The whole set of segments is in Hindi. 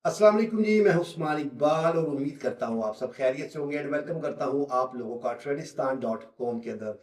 अस्सलाम वालेकुम जी। मैं हूं उस्मान इकबाल और उम्मीद करता हूं आप सब खैरियत से होंगे एंड वेलकम करता हूं आप लोगों का ट्रेडिस्तान.com के अंदर।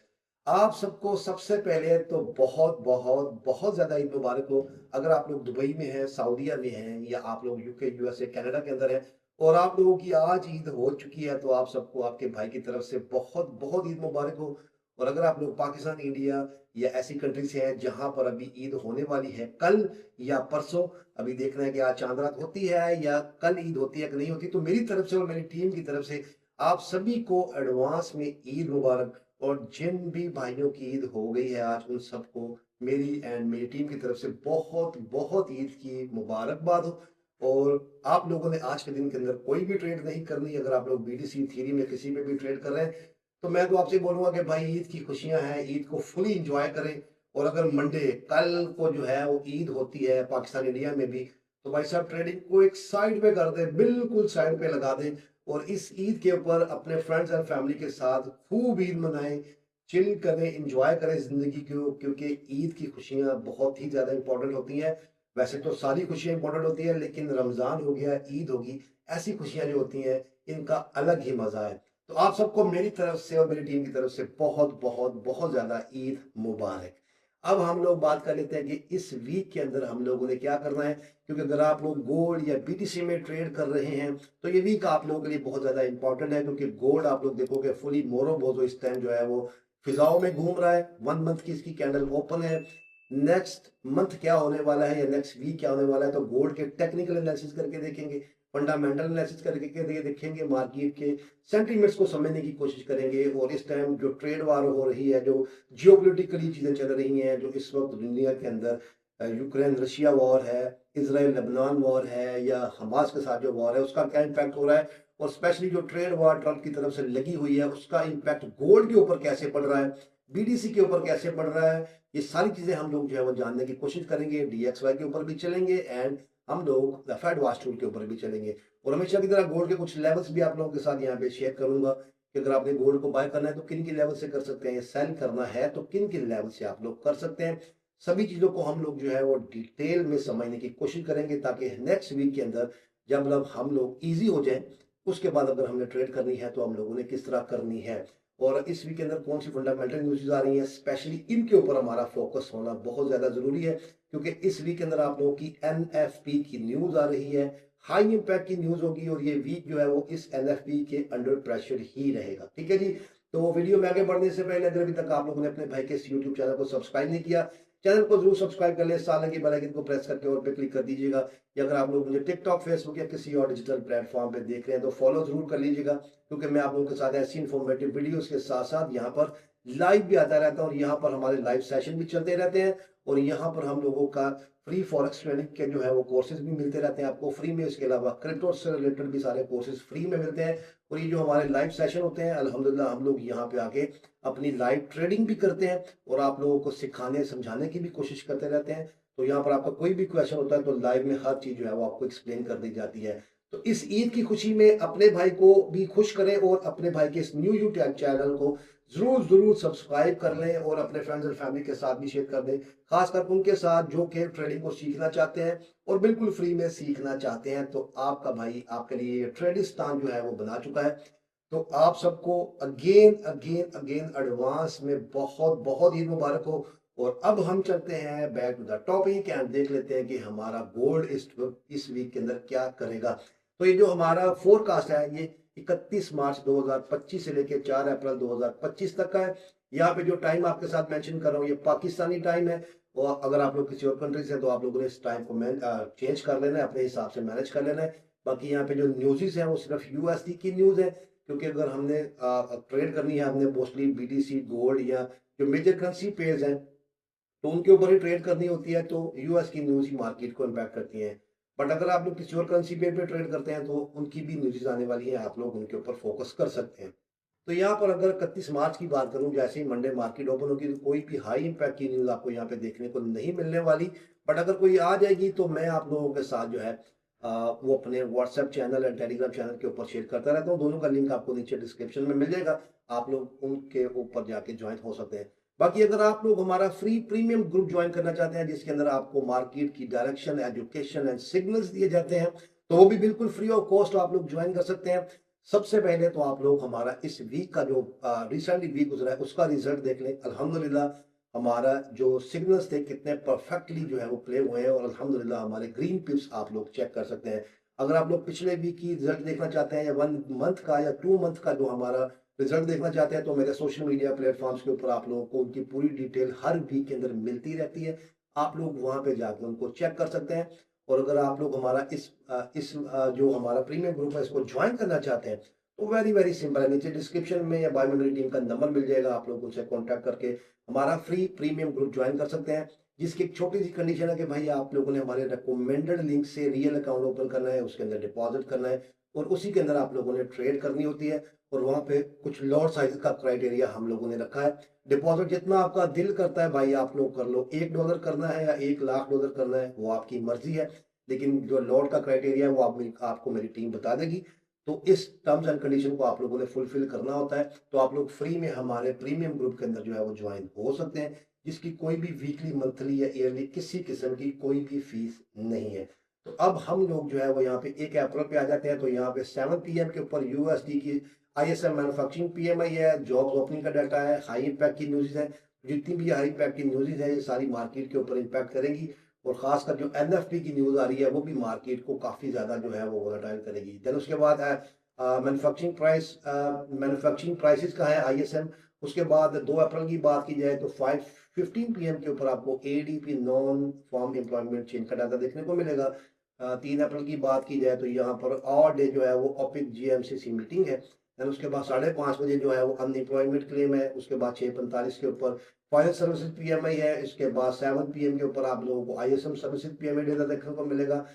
आप सबको सबसे पहले तो बहुत बहुत बहुत ज़्यादा ईद मुबारक हो। अगर आप लोग दुबई में हैं, सऊदीया में हैं या आप लोग यूके, यूएसए, कनाडा के अंदर हैं और आप लोगों की आज ईद हो चुकी है तो आप सबको आपके भाई की तरफ से बहुत बहुत ईद मुबारक हो। और अगर आप लोग पाकिस्तान, इंडिया या ऐसी कंट्री से हैं जहां पर अभी ईद होने वाली है कल या परसों, अभी देखना है कि आज चांद रात होती है या कल ईद होती है कि नहीं होती, तो मेरी तरफ से और मेरी टीम की तरफ से आप सभी को एडवांस में ईद मुबारक। और जिन भी भाइयों की ईद हो गई है आज उन सबको मेरी एंड मेरी टीम की तरफ से बहुत बहुत ईद की मुबारकबाद हो। और आप लोगों ने आज के दिन के अंदर कोई भी ट्रेड नहीं करनी। अगर आप लोग बीडीसी थ्री में किसी में भी ट्रेड कर रहे हैं तो मैं तो आपसे बोलूंगा कि भाई ईद की खुशियां हैं, ईद को फुली इंजॉय करें। और अगर मंडे कल को जो है वो ईद होती है पाकिस्तान इंडिया में भी, तो भाई साहब ट्रेडिंग को एक साइड पे कर दें, बिल्कुल साइड पे लगा दें और इस ईद के ऊपर अपने फ्रेंड्स एंड फैमिली के साथ खूब ईद मनाएं, चिल करें, इंजॉय करें जिंदगी को, क्योंकि ईद की खुशियां बहुत ही ज्यादा इंपॉर्टेंट होती हैं। वैसे तो सारी खुशियां इंपॉर्टेंट होती है लेकिन रमजान हो गया, ईद होगी, ऐसी खुशियां जो होती हैं इनका अलग ही मजा है। तो आप सबको मेरी तरफ से और मेरी टीम की तरफ से बहुत बहुत बहुत ज्यादा ईद मुबारक। अब हम लोग बात कर लेते हैं कि इस वीक के अंदर हम लोगों ने क्या करना है, क्योंकि अगर आप लोग गोल्ड या बीटीसी में ट्रेड कर रहे हैं तो ये वीक आप लोगों के लिए बहुत ज्यादा इंपॉर्टेंट है, क्योंकि गोल्ड आप लोग देखोगे फुली मोरो बोजो इस टाइम जो है वो फिजाओं में घूम रहा है। 1 मंथ की इसकी कैंडल ओपन है। नेक्स्ट मंथ क्या होने वाला है या नेक्स्ट वीक क्या होने वाला है, तो गोल्ड के टेक्निकल एनालिसिस करके देखेंगे, फंडामेंटल एनालिसिस करके देखेंगे, मार्केट के सेंटीमेंट्स को समझने की कोशिश करेंगे। और इस टाइम जो ट्रेड वार हो रही है, जो जियोपॉलिटिकली चीजें चल रही हैं, जो इस वक्त दुनिया के अंदर यूक्रेन रशिया वॉर है, इसराइल लेबनान वॉर है या हमास के साथ जो वॉर है, उसका क्या इम्पैक्ट हो रहा है। और स्पेशली जो ट्रेड वॉर ट्रंप की तरफ से लगी हुई है उसका इम्पैक्ट गोल्ड के ऊपर कैसे पड़ रहा है, बीडीसी के ऊपर कैसे पड़ रहा है, ये सारी चीजें हम लोग जो है वो जानने की कोशिश करेंगे। डीएक्सवाई के ऊपर भी चलेंगे एंड हम लोग फेड वाच टूल के ऊपर भी चलेंगे। और हमेशा की तरह गोल्ड के कुछ लेवल्स भी आप लोगों के साथ यहाँ पे शेयर करूंगा कि अगर आपने गोल्ड को बाय करना है तो किन की लेवल से कर सकते हैं, सेल करना है तो किन के लेवल से आप लोग कर सकते हैं। सभी चीजों को हम लोग जो है वो डिटेल में समझने की कोशिश करेंगे ताकि नेक्स्ट वीक के अंदर जब मतलब हम लोग इजी हो जाए, उसके बाद अगर हमने ट्रेड करनी है तो हम लोगों ने किस तरह करनी है। और इस वीक के अंदर कौन सी फंडामेंटल न्यूज़ आ रही हैं, स्पेशली इनके ऊपर हमारा फोकस होना बहुत ज्यादा जरूरी है, क्योंकि इस वीक के अंदर आप लोगों की एनएफपी की न्यूज आ रही है, हाई इम्पैक्ट की न्यूज होगी और ये वीक जो है वो इस एनएफपी के अंडर प्रेशर ही रहेगा। ठीक है जी। तो वीडियो में आगे बढ़ने से पहले अगर अभी तक आप लोगों ने अपने भाई के इस यूट्यूब चैनल को सब्सक्राइब नहीं किया, चैनल को जरूर सब्सक्राइब कर ले, साल की बेल आइकन को प्रेस करके और पे क्लिक कर दीजिएगा। या अगर आप लोग मुझे टिकटॉक, फेसबुक या किसी और डिजिटल प्लेटफॉर्म पे देख रहे हैं तो फॉलो जरूर कर लीजिएगा, क्योंकि मैं आप लोगों के साथ ऐसी इन्फॉर्मेटिव वीडियोस के साथ साथ यहाँ पर लाइव भी आता रहता हूँ और यहाँ पर हमारे लाइव सेशन भी चलते रहते हैं। और यहाँ पर हम लोगों का फ्री फॉरेक्स ट्रेडिंग के जो है वो कोर्सेज भी मिलते रहते हैं आपको फ्री में। इसके अलावा क्रिप्टो से रिलेटेड भी सारे कोर्सेज फ्री में मिलते हैं। और ये जो हमारे लाइव सेशन होते हैं अल्हम्दुलिल्लाह हम लोग यहाँ पे आके अपनी लाइव ट्रेडिंग भी करते हैं और आप लोगों को सिखाने समझाने की भी कोशिश करते रहते हैं। तो यहाँ पर आपका कोई भी क्वेश्चन होता है तो लाइव में हर चीज जो है वो आपको एक्सप्लेन कर दी जाती है। तो इस ईद की खुशी में अपने भाई को भी खुश करें और अपने भाई के इस न्यू यूट्यूब चैनल को जरूर जरूर सब्सक्राइब कर लें और अपने फ्रेंड्स एंड फैमिली के साथ भी शेयर कर दें, खासकर उनके साथ जो कि ट्रेडिंग को सीखना चाहते हैं और बिल्कुल फ्री में सीखना चाहते हैं। तो आपका भाई आपके लिए ट्रेडिस्तान जो है वो बना चुका है। तो आप सबको अगेन अगेन अगेन एडवांस में बहुत बहुत ईद मुबारक हो। और अब हम चलते हैं back to the topic and देख लेते हैं कि हमारा गोल्ड इस वीक के अंदर क्या करेगा। तो ये जो हमारा फोरकास्ट है ये 31 मार्च 2025 से लेकर 4 अप्रैल 2025 तक का है। यहाँ पे जो टाइम आपके साथ मेंशन कर रहा हूँ ये पाकिस्तानी टाइम है। और अगर आप लोग किसी और कंट्री से हैं तो आप लोगों ने इस टाइम को चेंज कर लेना है, अपने हिसाब से मैनेज कर लेना है। बाकी यहाँ पे जो न्यूज़ है वो सिर्फ यूएसडी की न्यूज़ है, क्योंकि अगर हमने ट्रेड करनी है, हमने मोस्टली बीटीसी गोल्ड या जो मेजर करेंसी पेयर्स हैं तो उनके ऊपर ही ट्रेड करनी होती है, तो यूएस की न्यूज़ ही मार्केट को इम्पैक्ट करती है। बट अगर आप लोग किसी और करेंसी पेयर पे ट्रेड करते हैं तो उनकी भी न्यूज़ आने वाली है, आप लोग उनके ऊपर फोकस कर सकते हैं। तो यहाँ पर अगर 31 मार्च की बात करूं, जैसे ही मंडे मार्केट ओपन होगी तो कोई भी हाई इम्पैक्ट की न्यूज़ आपको यहाँ पे देखने को नहीं मिलने वाली। बट अगर कोई आ जाएगी तो मैं आप लोगों के साथ जो है वो अपने WhatsApp channel and Telegram channel के ऊपर शेयर करता रहता हूँ। दोनों का लिंक आपको नीचे डिस्क्रिप्शन में मिल जाएगा, आप लोग उनके ऊपर जाके ज्वाइन हो सकते हैं। बाकी अगर आप लोग हमारा फ्री प्रीमियम ग्रुप ज्वाइन करना चाहते हैं जिसके अंदर आपको मार्केट की डायरेक्शन, एजुकेशन एंड सिग्नल्स दिए जाते हैं, तो वो भी बिल्कुल फ्री ऑफ कॉस्ट आप लोग ज्वाइन कर सकते हैं। सबसे पहले तो आप लोग हमारा इस वीक का जो रिसेंटली वीक गुजरा है उसका रिजल्ट देख लें। अल्हम्दुलिल्लाह हमारा जो सिग्नल्स थे कितने परफेक्टली जो है वो प्ले हुए हैं, और अल्हम्दुलिल्लाह हमारे ग्रीन पिप्स आप लोग चेक कर सकते हैं। अगर आप लोग पिछले वीक की रिजल्ट देखना चाहते हैं या 1 मंथ का या 2 मंथ का जो हमारा रिजल्ट देखना चाहते हैं, तो मेरे सोशल मीडिया प्लेटफॉर्म्स के ऊपर आप लोगों को उनकी पूरी डिटेल हर वीक के अंदर मिलती रहती है। आप लोग वहां पे जाकर उनको चेक कर सकते हैं। और अगर आप लोग हमारा जो हमारा प्रीमियम ग्रुप है इसको ज्वाइन करना चाहते हैं, तो वेरी वेरी सिंपल है, नीचे डिस्क्रिप्शन में या बायो मेमोरी टीम का नंबर मिल जाएगा, आप लोग उनसे कॉन्टैक्ट करके हमारा फ्री प्रीमियम ग्रुप ज्वाइन कर सकते हैं। जिसकी एक छोटी सी कंडीशन है कि भाई आप लोगों ने हमारे रिकमेंडेड लिंक से रियल अकाउंट ओपन करना है, उसके अंदर डिपॉजिट करना है, और उसी के अंदर आप लोगों ने ट्रेड करनी होती है। और वहाँ पे कुछ लॉट साइज का क्राइटेरिया हम लोगों ने रखा है। डिपॉजिट जितना आपका दिल करता है भाई आप लोग कर लो, $1 करना है या $1 लाख करना है वो आपकी मर्जी है, लेकिन जो लॉट का क्राइटेरिया है वो आपको मेरी टीम बता देगी। तो इस टर्म्स एंड कंडीशन को आप लोगों ने फुलफिल करना होता है, तो आप लोग फ्री में हमारे प्रीमियम ग्रुप के अंदर जो है वो ज्वाइन हो सकते हैं, जिसकी कोई भी वीकली, मंथली या ईयरली किसी किस्म की कोई भी फीस नहीं है। तो अब हम लोग जो है वो यहाँ पे 1 अप्रैल पे आ जाते हैं। तो यहाँ पे 7 PM के ऊपर यूएसडी की ISM मैन्युफैक्चरिंग PMI है, जॉब्स ओपनिंग का डाटा है, हाई इम्पैक्ट की न्यूज़ है। जितनी भी हाई इम्पैक्ट की न्यूज़ है ये सारी मार्केट के ऊपर इम्पैक्ट करेंगी, और खासकर जो NFP की न्यूज़ आ रही है वो भी मार्केट को काफ़ी ज़्यादा जो है वो वोलेटाइल करेगी। देन उसके बाद मैन्युफैक्चरिंग प्राइसेस का है ISM। उसके बाद 2 अप्रैल की बात की जाए तो 5:15 PM के ऊपर आपको ADP non farm employment change का डाटा देखने को मिलेगा। 3 अप्रैल की बात की जाए तो यहाँ पर और डे जो है वो OPEC GMCC मीटिंग है। देन उसके बाद 5:30 बजे जो है वो अनएम्प्लॉयमेंट क्लेम है। उसके बाद 6:45 के ऊपर फाइनेंस सर्विसेज PMI है। इसके बाद 7 PM के ऊपर आप लोगों को ISM सर्विसेज PMI डेटा देखने को मिलेगा।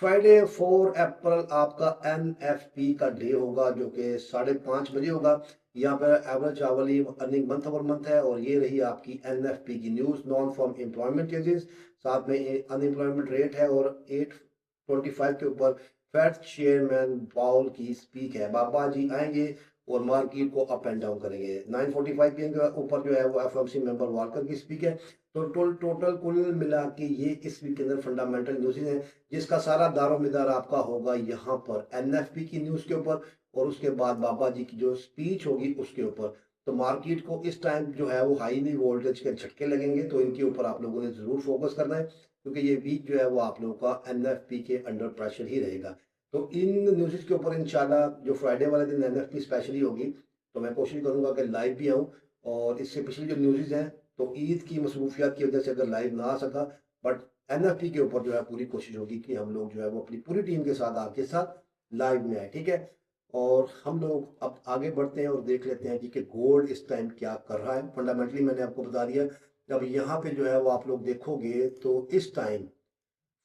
फ्राइडे 4 अप्रैल आपका NFP का डे होगा जो कि 5:30 बजे होगा। यहाँ पर average hourly earning month over month है, और ये रही आपकी NFP की news, non farm employment changes, साथ में अनएम्प्लॉयमेंट रेट है। और 8:25 के ऊपर फेड चेयरमैन पाउल की स्पीक है, बाबा जी आएंगे और मार्केट को अप एंड डाउन करेंगे। 9:45 PM के ऊपर जो है वो FOMC मेंबर वालकर की स्पीक है। तो टोटल कुल मिला के ये इस वीक के अंदर फंडामेंटल न्यूज़ है, जिसका सारा दारोमदार आपका होगा यहाँ पर NFP की न्यूज़ के ऊपर, और उसके बाद बाबा जी की जो स्पीच होगी उसके ऊपर। तो मार्केट को इस टाइम जो है वो हाईली वोल्टेज के झटके लगेंगे, तो इनके ऊपर आप लोगों ने जरूर फोकस करना है, क्योंकि ये वीक जो है वो आप लोगों का NFP के अंडर प्रेशर ही रहेगा। तो इन न्यूज़ के ऊपर इंशाल्लाह जो फ्राइडे वाले दिन NFP स्पेशली होगी, तो मैं कोशिश करूंगा कि लाइव भी आऊँ। और इससे पिछली जो न्यूज़ हैं तो ईद की मसरूफियात की वजह से अगर लाइव ना आ सका, बट NFP के ऊपर जो है पूरी कोशिश होगी कि हम लोग जो है वो अपनी पूरी टीम के साथ आपके साथ लाइव में आए, ठीक है। और हम लोग अब आगे बढ़ते हैं और देख लेते हैं कि गोल्ड इस टाइम क्या कर रहा है। फंडामेंटली मैंने आपको बता दिया। जब यहाँ पे जो है वो आप लोग देखोगे तो इस टाइम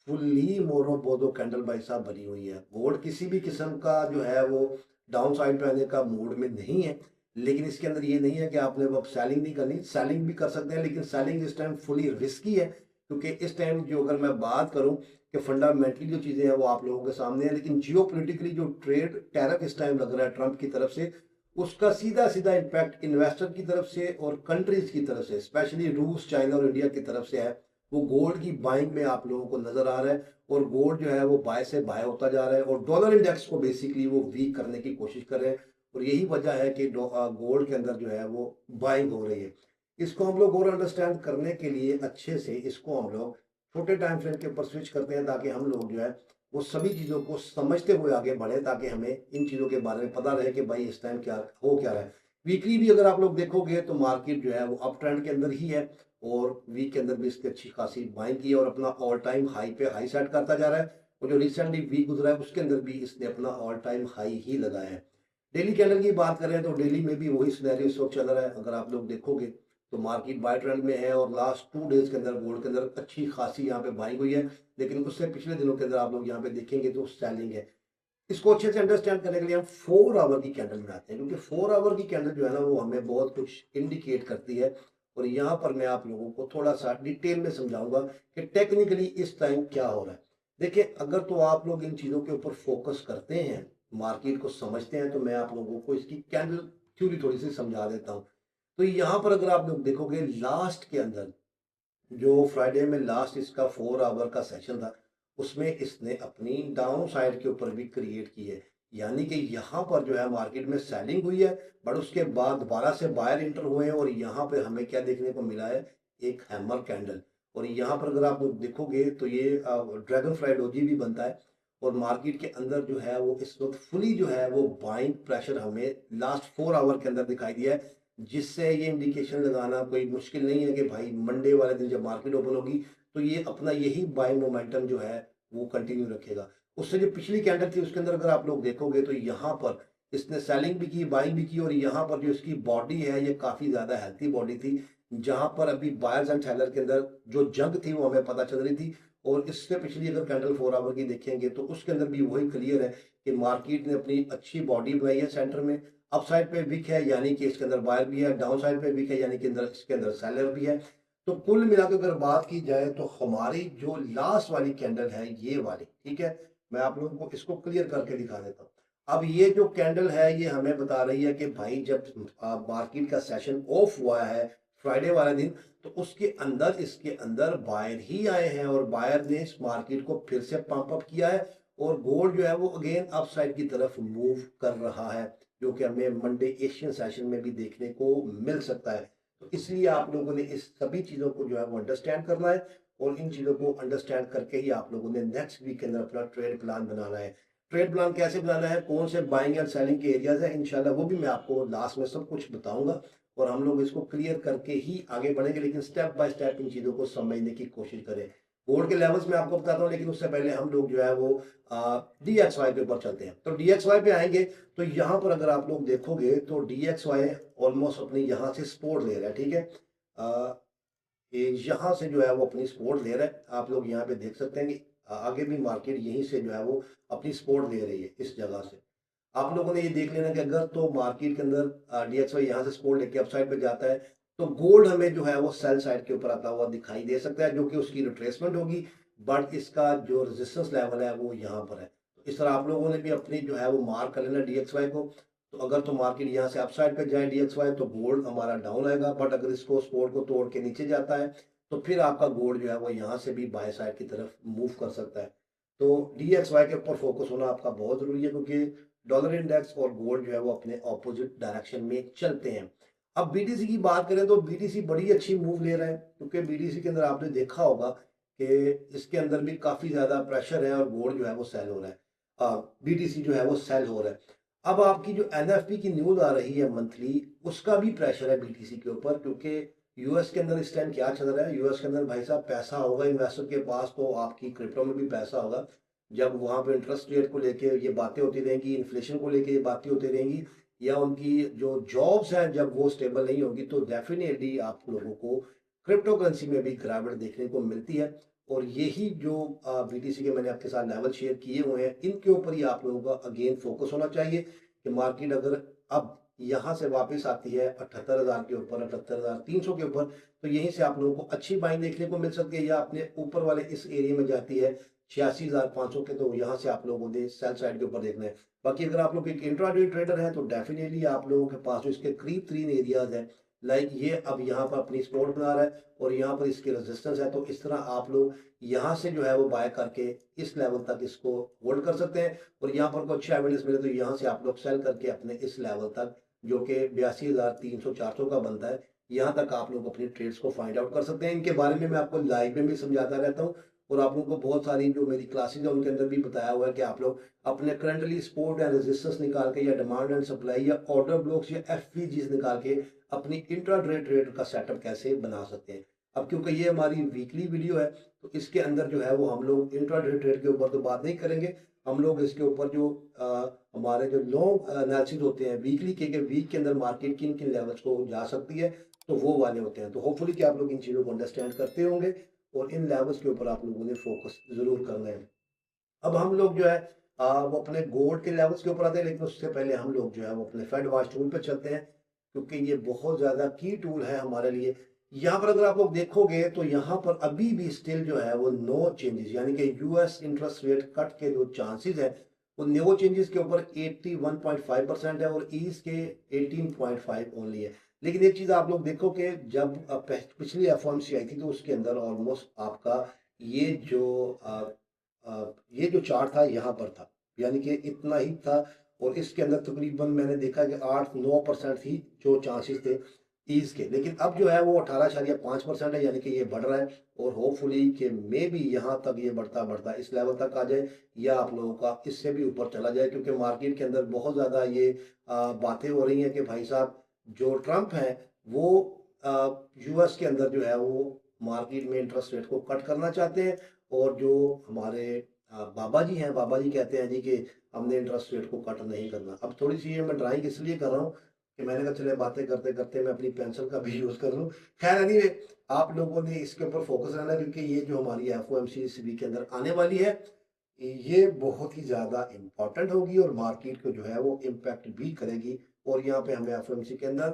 फुल्ली मोरोबोदो कैंडल भाई साहब बनी हुई है। गोल्ड किसी भी किस्म का जो है वो डाउन साइड पे आने का मूड में नहीं है, लेकिन इसके अंदर ये नहीं है कि आपने वो सेलिंग नहीं करनी, सेलिंग भी कर सकते हैं, लेकिन सेलिंग इस टाइम फुली रिस्की है। क्योंकि इस टाइम जो अगर मैं बात करूं कि फंडामेंटली जो चीज़ें हैं वो आप लोगों के सामने है, लेकिन जियो पोलिटिकली जो ट्रेड टैरिफ इस टाइम लग रहा है ट्रंप की तरफ से, उसका सीधा सीधा इम्पैक्ट इन्वेस्टर की तरफ से और कंट्रीज की तरफ से, स्पेशली रूस, चाइना और इंडिया की तरफ से है। वो गोल्ड की बाइंग में आप लोगों को नजर आ रहा है, और गोल्ड जो है वो बाय से बाय होता जा रहा है, और डॉलर इंडेक्स को बेसिकली वो वीक करने की कोशिश कर रहे हैं। और यही वजह है कि गोल्ड के अंदर जो है वो बाइंग हो रही है। इसको हम लोग और अंडरस्टैंड करने के लिए अच्छे से इसको हम लोग छोटे टाइम फ्रेम के ऊपर स्विच करते हैं, ताकि हम लोग जो है वो सभी चीज़ों को समझते हुए आगे बढ़े, ताकि हमें इन चीज़ों के बारे में पता रहे कि भाई इस टाइम क्या रहा है। वीकली भी अगर आप लोग देखोगे तो मार्केट जो है वो अप ट्रेंड के अंदर ही है, और वीक के अंदर भी इसकी अच्छी खासी बाइंग की है, और अपना ऑल टाइम हाई पे हाई सेट करता जा रहा है। और जो रिसेंटली वीक गुजरा है उसके अंदर भी इसने अपना ऑल टाइम हाई ही लगाया है। डेली कैंडल की बात करें तो डेली में भी वही सिनेरियो इस वक्त चल रहा है। अगर आप लोग देखोगे तो मार्केट बाय ट्रेंड में है, और लास्ट 2 डेज के अंदर गोल्ड के अंदर अच्छी खासी यहाँ पे बाइंग हुई है। लेकिन उससे पिछले दिनों के अंदर आप लोग यहाँ पे देखेंगे तो सेलिंग है। इसको अच्छे से अंडरस्टैंड करने के लिए हम 4 आवर की कैंडल बनाते हैं, क्योंकि 4 आवर की कैंडल जो है ना वो हमें बहुत कुछ इंडिकेट करती है। और यहाँ पर मैं आप लोगों को थोड़ा सा डिटेल में समझाऊंगा कि टेक्निकली इस टाइम क्या हो रहा है। देखिए, अगर तो आप लोग इन चीज़ों के ऊपर फोकस करते हैं, मार्केट को समझते हैं, तो मैं आप लोगों को इसकी कैंडल थ्योरी थोड़ी सी समझा देता हूँ। तो यहाँ पर अगर आप लोग देखोगे लास्ट के अंदर जो फ्राइडे में लास्ट इसका 4 आवर का सेशन था, उसमें इसने अपनी डाउन साइड के ऊपर भी क्रिएट की है। यानी कि यहाँ पर जो है मार्केट में सेलिंग हुई है, बट उसके बाद दोबारा से बायर इंटर हुए हैं और यहाँ पे हमें क्या देखने को मिला है, एक हैमर कैंडल। और यहाँ पर अगर आप लोग देखोगे तो ये ड्रैगन फ्लाई डोजी भी बनता है और मार्केट के अंदर जो है वो इस वक्त फुली जो है वो बाइंग प्रेशर हमें लास्ट 4 आवर के अंदर दिखाई दिया है, जिससे ये इंडिकेशन लगाना कोई मुश्किल नहीं है कि भाई मंडे वाले दिन जब मार्केट ओपन होगी तो ये अपना यही बाइंग मोमेंटम जो है वो कंटिन्यू रखेगा। उससे जो पिछली कैंडल थी उसके अंदर अगर आप लोग देखोगे तो यहाँ पर इसने सेलिंग भी की, बाइंग भी की और यहाँ पर जो इसकी बॉडी है ये काफ़ी ज़्यादा हेल्थी बॉडी थी, जहाँ पर अभी बायर्स एंड सेलर के अंदर जो जंग थी वो हमें पता चल रही थी। और इससे पिछली अगर कैंडल 4 आवर की देखेंगे तो उसके अंदर भी वही क्लियर है कि मार्केट ने अपनी अच्छी बॉडी बनाई है सेंटर में। अप साइड पे वीक है यानी कि इसके अंदर बायर भी है, डाउन साइड पे वीक है यानी कि अंदर इसके अंदर सेलर भी है। तो कुल मिलाकर अगर बात की जाए तो हमारी जो लास्ट वाली कैंडल है ये वाली, ठीक है, मैं आप लोगों को इसको क्लियर करके दिखा देता हूँ। अब ये जो कैंडल है ये हमें बता रही है कि भाई जब मार्केट का सेशन ऑफ हुआ है फ्राइडे वाले दिन, तो उसके अंदर इसके अंदर बायर ही आए हैं और बायर ने इस मार्केट को फिर से पंप अप किया है और गोल्ड जो है वो अगेन अप साइड की तरफ मूव कर रहा है, जो कि हमें मंडे एशियन सेशन में भी देखने को मिल सकता है। तो इसलिए आप लोगों ने इस सभी चीज़ों को जो है वो अंडरस्टैंड करना है और इन चीज़ों को अंडरस्टैंड करके ही आप लोगों ने नेक्स्ट वीक के अंदर अपना ट्रेड प्लान बनाना है। ट्रेड प्लान कैसे बनाना है, कौन से बाइंग एंड सेलिंग के एरियाज है, इंशाल्लाह वो भी मैं आपको लास्ट में सब कुछ बताऊंगा और हम लोग इसको क्लियर करके ही आगे बढ़ेंगे, लेकिन स्टेप बाय स्टेप इन चीज़ों को समझने की कोशिश करें। बोर्ड के लेवल्स में आपको बताता हूँ, लेकिन उससे पहले हम लोग जो है वो DXY के ऊपर चलते हैं। तो DXY पे आएंगे तो यहाँ पर अगर आप लोग देखोगे तो DXY ऑलमोस्ट अपनी यहाँ से सपोर्ट ले रहा है, ठीक है। ये यहाँ से जो है वो अपनी सपोर्ट ले रहा है, आप लोग यहाँ पे देख सकते हैं कि आगे भी मार्केट यहीं से जो है वो अपनी सपोर्ट ले रही है इस जगह से। आप लोगों ने ये देख लेना कि अगर तो मार्केट के अंदर DXY यहाँ से सपोर्ट लेके अपसाइड पे जाता है तो गोल्ड हमें जो है वो सेल साइड के ऊपर आता हुआ दिखाई दे सकता है, जो कि उसकी रिट्रेसमेंट होगी, बट इसका जो रेजिस्टेंस लेवल है वो यहाँ पर है। तो इस तरह आप लोगों ने भी अपनी जो है वो मार्क कर लेना DXY को। तो अगर तो मार्केट यहाँ से अपसाइड पे जाए DXY तो गोल्ड हमारा डाउन आएगा, बट अगर इसको सपोर्ट को तोड़ के नीचे जाता है तो फिर आपका गोल्ड जो है वो यहाँ से भी बाय साइड की तरफ मूव कर सकता है। तो DXY के ऊपर फोकस होना आपका बहुत जरूरी है, क्योंकि डॉलर इंडेक्स और गोल्ड जो है वो अपने ऑपोजिट डायरेक्शन में चलते हैं। अब BTC की बात करें तो BTC बड़ी अच्छी मूव ले रहा है, क्योंकि BTC के अंदर आपने देखा होगा कि इसके अंदर भी काफ़ी ज़्यादा प्रेशर है और गोल्ड जो है वो सेल हो रहा है, BTC जो है वो सेल हो रहा है। अब आपकी जो NFP की न्यूज़ आ रही है मंथली, उसका भी प्रेशर है BTC के ऊपर, क्योंकि यूएस के अंदर इस टाइम क्या चल रहा है, यूएस के अंदर भाई साहब पैसा होगा इन्वेस्टर के पास तो आपकी क्रिप्टो में भी पैसा होगा। जब वहाँ पे इंटरेस्ट रेट को लेके ये बातें होती रहेंगी, इन्फ्लेशन को लेके ये बातें होती रहेंगी, या उनकी जो जॉब्स हैं जब वो स्टेबल नहीं होगी, तो डेफिनेटली आप लोगों को क्रिप्टो करेंसी में भी गिरावट देखने को मिलती है। और यही जो BTC के मैंने आपके साथ लेवल शेयर किए हुए हैं, इनके ऊपर ही आप लोगों का अगेन फोकस होना चाहिए कि मार्केट अगर अब यहाँ से वापस आती है 78,000 के ऊपर, 78,300 के ऊपर, तो यहीं से आप लोगों को अच्छी बाइंग देखने को मिल सकती है, या अपने ऊपर वाले इस एरिया में जाती है 86,500 के, तो यहाँ से आप लोगों ने सेल साइड के ऊपर देखना है। बाकी अगर आप लोग एक इंट्राडे ट्रेडर हैं तो डेफिनेटली आप लोगों के पास जो इसके करीब 3 एरियाज हैं, लाइक ये अब यहाँ पर अपनी सपोर्ट बना रहा है और यहाँ पर इसकी रेजिस्टेंस है, तो इस तरह आप लोग यहाँ से जो है वो बाय करके इस लेवल तक इसको होल्ड कर सकते हैं। और यहाँ पर कोई अच्छा एविडेंस मिले तो यहाँ से आप लोग सेल करके अपने इस लेवल तक, जो कि 82,300-400 का बनता है, यहाँ तक आप लोग अपनी ट्रेड्स को फाइंड आउट कर सकते हैं। इनके बारे में मैं आपको लाइव में भी समझाता रहता हूँ और आप लोगों को बहुत सारी जो मेरी क्लासेज है उनके अंदर भी बताया हुआ है कि आप लोग अपने करंटली सपोर्ट एंड रेजिस्टेंस निकाल के, या डिमांड एंड सप्लाई, या ऑर्डर ब्लॉक्स, या FVGs निकाल के अपनी इंट्राडे ट्रेड का सेटअप कैसे बना सकते हैं। अब क्योंकि ये हमारी वीकली वीडियो है तो इसके अंदर जो है वो हम लोग इंट्राडे ट्रेड के ऊपर तो बात नहीं करेंगे, हम लोग इसके ऊपर जो हमारे जो लॉन्ग एनालिसिस होते हैं वीकली के वीक के अंदर मार्केट किन किन लेवल्स को जा सकती है, तो वो वाले होते हैं। तो होपफुली कि आप लोग इन चीज़ों को अंडरस्टैंड करते होंगे और इन लेवल्स के ऊपर आप लोगों ने फोकस जरूर करना है। अब हम लोग जो है वो अपने गोल्ड के लेवल्स के ऊपर आते हैं, लेकिन उससे पहले हम लोग जो है वो अपने फेड वॉच टूल पे चलते हैं, क्योंकि ये बहुत ज़्यादा की टूल है हमारे लिए। यहाँ पर अगर आप लोग देखोगे तो यहाँ पर अभी भी स्टिल जो है वो नो चेंजेस, यानी कि US इंटरेस्ट रेट कट के जो चांसेस है वो नो चेंजेस के ऊपर 81.5% है और ईज के 18.5 ओनली है। लेकिन एक चीज़ आप लोग देखो कि जब पिछली FOMC आई थी तो उसके अंदर ऑलमोस्ट आपका ये जो ये जो चार्ट था यहाँ पर था, यानी कि इतना ही था और इसके अंदर तकरीबन मैंने देखा कि 8-9% ही जो चांसेस थे ईज के, लेकिन अब जो है वो 18.5% है, यानी कि ये बढ़ रहा है और होपफुली कि मे भी यहाँ तक ये बढ़ता बढ़ता इस लेवल तक आ जाए या आप लोगों का इससे भी ऊपर चला जाए, क्योंकि मार्केट के अंदर बहुत ज़्यादा ये बातें हो रही हैं कि भाई साहब जो ट्रम्प है वो यूएस के अंदर जो है वो मार्केट में इंटरेस्ट रेट को कट करना चाहते हैं और जो हमारे बाबा जी हैं, बाबा जी कहते हैं जी कि हमने इंटरेस्ट रेट को कट नहीं करना। अब थोड़ी सी ये मैं ड्राइंग इसलिए कर रहा हूँ कि मैंने कहा चले बातें करते करते मैं अपनी पेंसिल का भी यूज़ कर लूँ। खैर एनीवे, आप लोगों ने इसके ऊपर फोकस रहना है, क्योंकि ये जो हमारी एफओएमसी इस वीक के अंदर आने वाली है ये बहुत ही ज़्यादा इम्पोर्टेंट होगी और मार्केट को जो है वो इम्पैक्ट भी करेगी और यहाँ पे हमें एफओएमसी के अंदर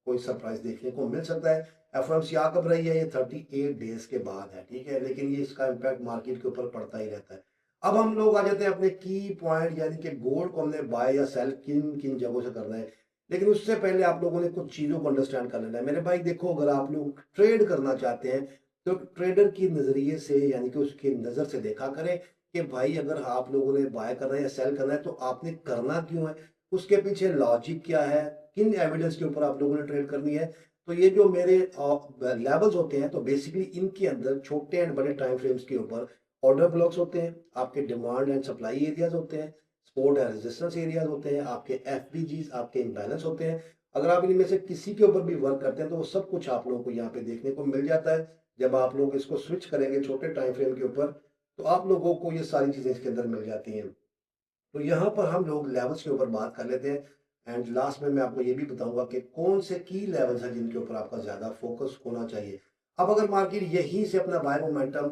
कोई सरप्राइज देखने को मिल सकता है। एफओएमसी आ कब रही है? ये 38 डेज के बाद है, ठीक है, लेकिन ये इसका इम्पैक्ट मार्केट के ऊपर पड़ता ही रहता है। अब हम लोग आ जाते हैं अपने की पॉइंट, यानी कि गोल्ड को हमने बाय या सेल किन किन जगहों से करना है, लेकिन उससे पहले आप लोगों ने कुछ चीज़ों को अंडरस्टैंड कर लेना है मेरे भाई। देखो, अगर आप लोग ट्रेड करना चाहते हैं तो ट्रेडर की नज़रिए से, यानी कि उसकी नज़र से देखा करें कि भाई अगर आप लोगों ने बाय करना है या सेल करना है तो आपने करना क्यों है, उसके पीछे लॉजिक क्या है, किन एविडेंस के ऊपर आप लोगों ने ट्रेड करनी है। तो ये जो मेरे लेवल्स होते हैं तो बेसिकली इनके अंदर छोटे एंड बड़े टाइम फ्रेम्स के ऊपर ऑर्डर ब्लॉक्स होते हैं, आपके डिमांड एंड सप्लाई एरियाज होते हैं, सपोर्ट एंड रेजिस्टेंस एरियाज होते हैं, आपके एफबीजीज, आपके इम्बैलेंस होते हैं। अगर आप इनमें से किसी के ऊपर भी वर्क करते हैं तो वो सब कुछ आप लोगों को यहाँ पे देखने को मिल जाता है। जब आप लोग इसको स्विच करेंगे छोटे टाइम फ्रेम के ऊपर तो आप लोगों को ये सारी चीज़ें इसके अंदर मिल जाती हैं। तो यहाँ पर हम लोग लेवल्स के ऊपर बात कर लेते हैं एंड लास्ट में मैं आपको ये भी बताऊंगा कि कौन से की लेवल्स हैं जिनके ऊपर आपका ज़्यादा फोकस होना चाहिए। अब अगर मार्केट यहीं से अपना बाय मोमेंटम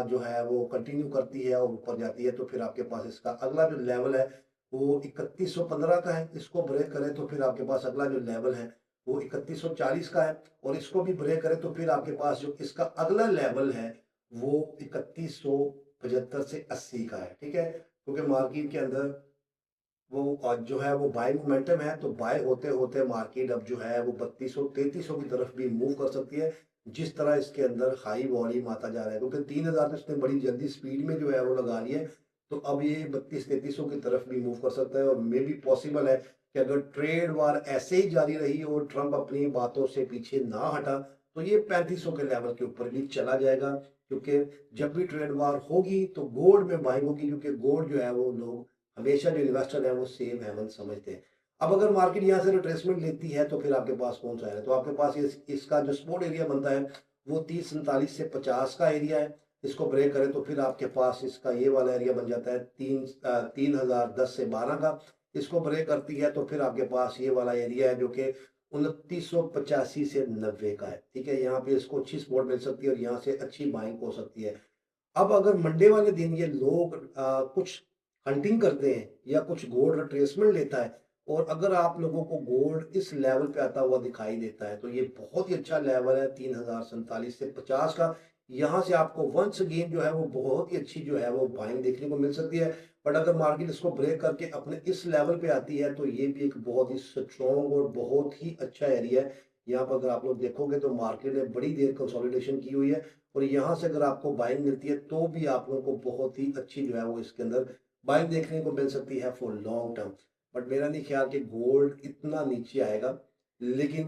जो है वो कंटिन्यू करती है और ऊपर जाती है तो फिर आपके पास इसका अगला जो लेवल है वो 3115 का है। इसको ब्रेक करें तो फिर आपके पास अगला जो लेवल है वो 3140 का है और इसको भी ब्रेक करें तो फिर आपके पास जो इसका अगला लेवल है वो 3175 से 80 का है, ठीक है। क्योंकि मार्केट के अंदर वो जो है वो बाय मोमेंटम है, तो बाय होते होते मार्केट अब जो है वो 3200-3300 की तरफ भी मूव कर सकती है, जिस तरह इसके अंदर हाई वॉल्यूम आता जा रहा है, क्योंकि 3000 तो इसने बड़ी जल्दी स्पीड में जो है वो लगा लिया है। तो अब ये 32-3300 की तरफ भी मूव कर सकता है और मे भी पॉसिबल है कि अगर ट्रेड वार ऐसे ही जारी रही और ट्रंप अपनी बातों से पीछे ना हटा तो ये 3500 के लेवल के ऊपर भी चला जाएगा, क्योंकि जब भी ट्रेड वार होगी तो गोल्ड में बाइंग होगी, क्योंकि गोल्ड जो है वो लोग हमेशा जो इन्वेस्टर है वो सेफ हेवन समझते हैं। अब अगर मार्केट यहाँ से रिट्रेसमेंट लेती है तो फिर आपके पास कौन सा है, तो आपके पास इसका जो सपोर्ट एरिया बनता है वो 3047 से 50 का एरिया है। इसको ब्रेक करें तो फिर आपके पास इसका ये वाला एरिया बन जाता है 3010 से 12 का। इसको ब्रेक करती है तो फिर आपके पास ये वाला एरिया है जो कि 2985 से 90 का है, ठीक है। यहाँ पे इसको अच्छी सपोर्ट मिल सकती है और यहाँ से अच्छी बाइंग हो सकती है। अब अगर मंडे वाले दिन ये लोग कुछ हंटिंग करते हैं या कुछ गोल्ड रिट्रेसमेंट लेता है और अगर आप लोगों को गोल्ड इस लेवल पे आता हुआ दिखाई देता है तो ये बहुत ही अच्छा लेवल है 3047 से 50 का। यहाँ से आपको वंस अगेन जो है वो बहुत ही अच्छी जो है वो बाइंग देखने को मिल सकती है। बट अगर मार्केट इसको ब्रेक करके अपने इस लेवल पे आती है तो ये भी एक बहुत ही स्ट्रॉन्ग और बहुत ही अच्छा एरिया है। यहाँ पर अगर आप लोग देखोगे तो मार्केट ने बड़ी देर कंसोलिडेशन की हुई है और यहाँ से अगर आपको बाइंग मिलती है तो भी आप लोगों को बहुत ही अच्छी जो है वो इसके अंदर बाइंग देखने को मिल सकती है फॉर लॉन्ग टर्म। बट मेरा नहीं ख्याल कि गोल्ड इतना नीचे आएगा, लेकिन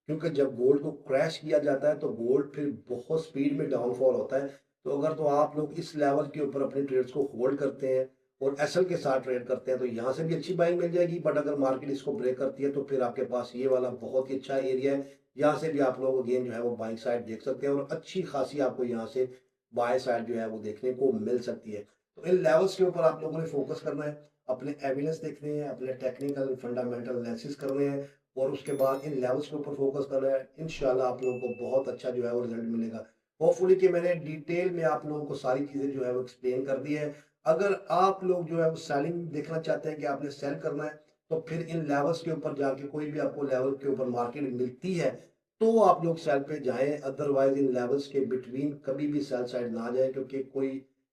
क्योंकि जब गोल्ड को क्रैश किया जाता है तो गोल्ड फिर बहुत स्पीड में डाउनफॉल होता है। तो अगर तो आप लोग इस लेवल के ऊपर अपने ट्रेड्स को होल्ड करते हैं और एसएल के साथ ट्रेड करते हैं तो यहाँ से भी अच्छी बाइंग मिल जाएगी। बट अगर मार्केट इसको ब्रेक करती है तो फिर आपके पास ये वाला बहुत ही अच्छा एरिया है, यहाँ से भी आप लोग अगेन जो है वो बाइंग साइड देख सकते हैं और अच्छी खासी आपको यहाँ से बाय साइड जो है वो देखने को मिल सकती है। तो इन लेवल्स के ऊपर आप लोगों ने फोकस करना है, अपने एविडेंस देखने हैं, अपने टेक्निकल फंडामेंटल एनालिसिस करने हैं और उसके बाद इन लेवल्स के ऊपर फोकस करना है। इंशाल्लाह आप लोगों को बहुत अच्छा जो है वो रिजल्ट मिलेगा। होपफुली कि मैंने डिटेल में आप लोगों को सारी चीज़ें जो है वो एक्सप्लेन कर दी है। अगर आप लोग जो है वो सेलिंग देखना चाहते हैं कि आपने सेल करना है तो फिर इन लेवल्स के ऊपर जाके कोई भी आपको लेवल के ऊपर मार्केट मिलती है तो आप लोग सेल पे जाएं, अदरवाइज इन लेवल्स के बिटवीन कभी भी सेल साइड ना जाए, क्योंकि कोई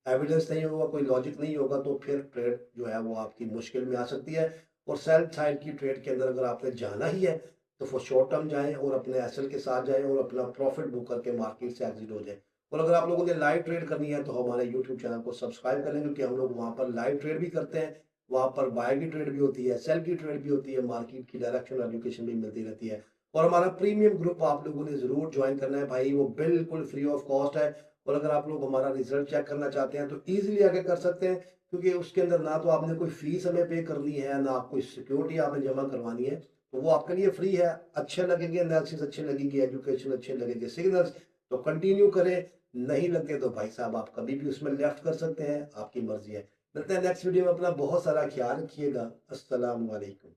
एविडेंस नहीं होगा, कोई लॉजिक नहीं होगा तो फिर ट्रेड जो है वो आपकी मुश्किल में आ सकती है। और सेल साइड की ट्रेड के अंदर अगर आपने जाना ही है तो फॉर शॉर्ट टर्म जाएं और अपने एसएल के साथ जाएं और अपना प्रॉफिट बुक करके मार्केट से एग्जिट हो जाए। और अगर आप लोगों ने लाइव ट्रेड करनी है तो हमारे यूट्यूब चैनल को सब्सक्राइब कर लें, क्योंकि हम लोग वहाँ पर लाइव ट्रेड भी करते हैं। वहाँ पर बाय की ट्रेड भी होती है, सेल की ट्रेड भी होती है, मार्केट की डायरेक्शन एजुकेशन भी मिलती रहती है। और हमारा प्रीमियम ग्रुप आप लोगों ने ज़रूर ज्वाइन करना है भाई, वो बिल्कुल फ्री ऑफ कॉस्ट है। और अगर आप लोग हमारा रिजल्ट चेक करना चाहते हैं तो ईजिली आगे कर सकते हैं, क्योंकि उसके अंदर ना तो आपने कोई फीस हमें पे करनी है, ना कोई सिक्योरिटी आपने जमा करवानी है। तो वो आपके लिए फ्री है। अच्छे लगेंगे एनालिसिस, अच्छे लगेगी एजुकेशन, अच्छे लगेंगे सिग्नल्स, तो कंटिन्यू करें। नहीं लगते तो भाई साहब आप कभी भी उसमें लेफ्ट कर सकते हैं, आपकी मर्जी है। मिलते हैं नेक्स्ट वीडियो में। अपना बहुत सारा ख्याल रखिएगा। अस्सलाम वालेकुम।